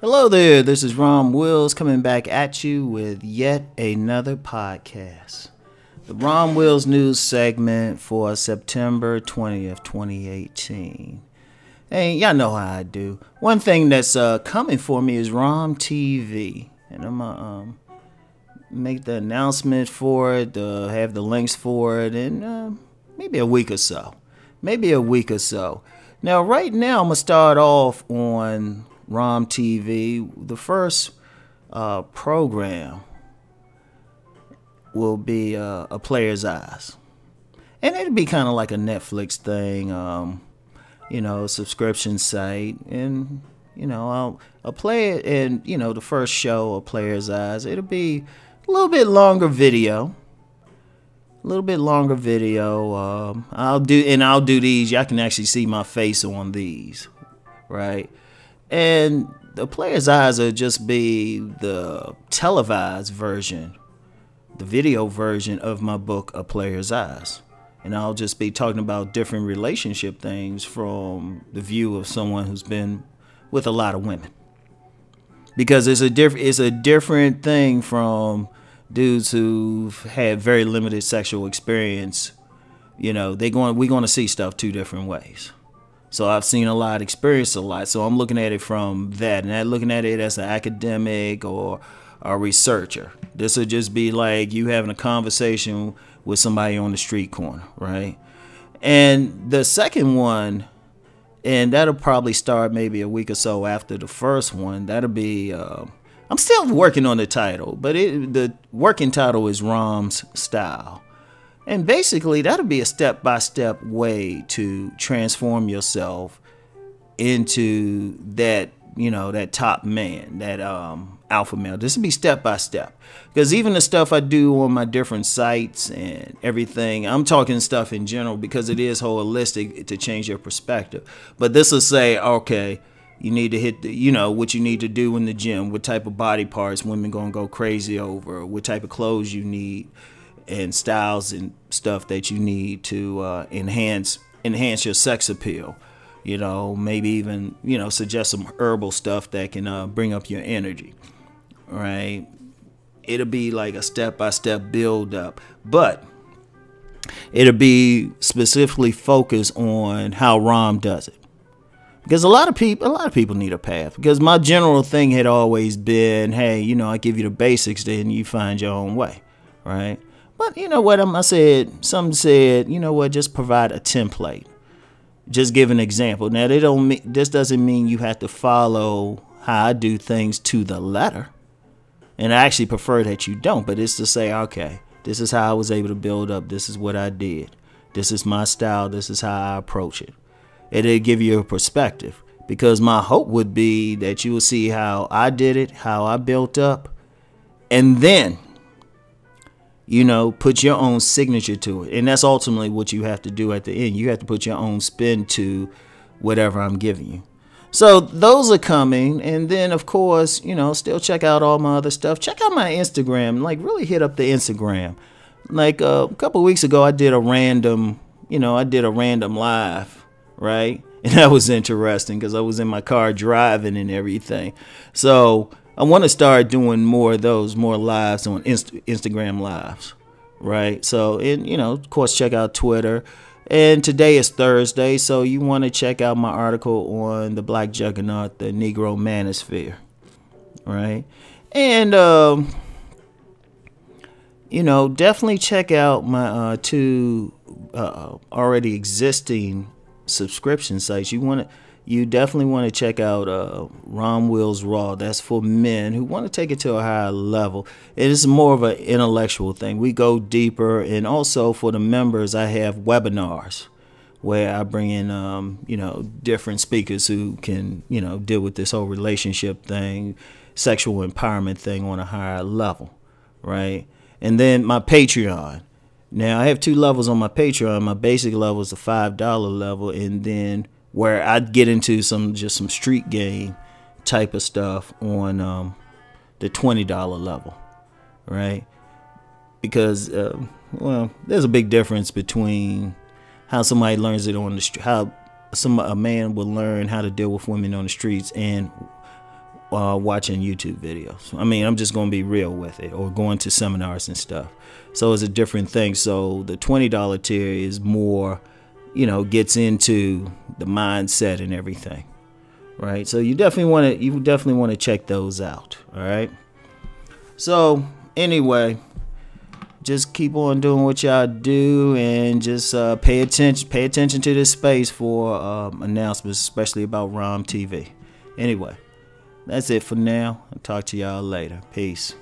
Hello there, this is Rom Wills coming back at you with yet another podcast. The Rom Wills news segment for September 20th, 2018. Hey, y'all know how I do. One thing that's coming for me is Rom TV. And I'm going to make the announcement for it, have the links for it in maybe a week or so. Now, right now, I'm going to start off on Rom TV. The first program will be A Player's Eyes. And it'll be kind of like a Netflix thing, subscription site. And, I'll play it. And, the first show, A Player's Eyes, it'll be a little bit longer video. I'll do these. Y'all can actually see my face on these, right? And The Player's Eyes will just be the televised version, the video version of my book, A Player's Eyes. And I'll just be talking about different relationship things from the view of someone who's been with a lot of women. Because it's a different thing from dudes who've had very limited sexual experience. We're going to see stuff two different ways. So I've seen a lot, experienced a lot. So I'm looking at it from that, and not looking at it as an academic or a researcher. This would just be like you having a conversation with somebody on the street corner, right? And the second one, and that'll probably start maybe a week or so after the first one. That'll be, I'm still working on the title, but the working title is Rom's Style. And basically, that'll be a step-by-step way to transform yourself into that, that top man, that alpha male. This will be step-by-step. Because even the stuff I do on my different sites and everything, I'm talking stuff in general because it is holistic to change your perspective. But this will say, okay, you need to hit what you need to do in the gym, what type of body parts women going to go crazy over, what type of clothes you need, and styles and stuff that you need to enhance your sex appeal. Maybe even, suggest some herbal stuff that can bring up your energy, right? It'll be like a step-by-step build up, but it'll be specifically focused on how Rom does it. Because a lot of people need a path. Because my general thing had always been, hey, I give you the basics, then you find your own way, right? But you know what? Some said, just provide a template. Just give an example. Now, this doesn't mean you have to follow how I do things to the letter. And I actually prefer that you don't. But it's to say, okay, this is how I was able to build up. This is what I did. This is my style. This is how I approach it. It'll give you a perspective. Because my hope would be that you will see how I did it, how I built up. And then put your own signature to it. And that's ultimately what you have to do at the end. You have to put your own spin to whatever I'm giving you. So those are coming. And then, of course, still check out all my other stuff. Check out my Instagram. Like, really hit up the Instagram. Like, a couple of weeks ago, I did a random live, right? And that was interesting because I was in my car driving and everything. So I want to start doing more of those, more lives on Instagram lives, right? So, and of course, check out Twitter. And today is Thursday, so you want to check out my article on the Black Juggernaut, the Negro Manosphere, right? And definitely check out my two already existing subscription sites. You definitely want to check out Rom Wills Raw. That's for men who want to take it to a higher level. It is more of an intellectual thing. We go deeper, and also for the members, I have webinars where I bring in different speakers who can deal with this whole relationship thing, sexual empowerment thing on a higher level, right? And then my Patreon. Now I have two levels on my Patreon. My basic level is the $5 level, and then where I get into some street game type of stuff on the $20 level, right? Because there's a big difference between how somebody learns it on the street, how a man will learn how to deal with women on the streets, and watching YouTube videos. I mean, I'm just going to be real with it, or going to seminars and stuff. So it's a different thing. So the $20 tier is more, gets into the mindset and everything, right? So you definitely want to check those out. All right. So anyway, just keep on doing what y'all do, and just pay attention to this space for announcements, especially about Rom TV. Anyway, that's it for now. I'll talk to y'all later. Peace.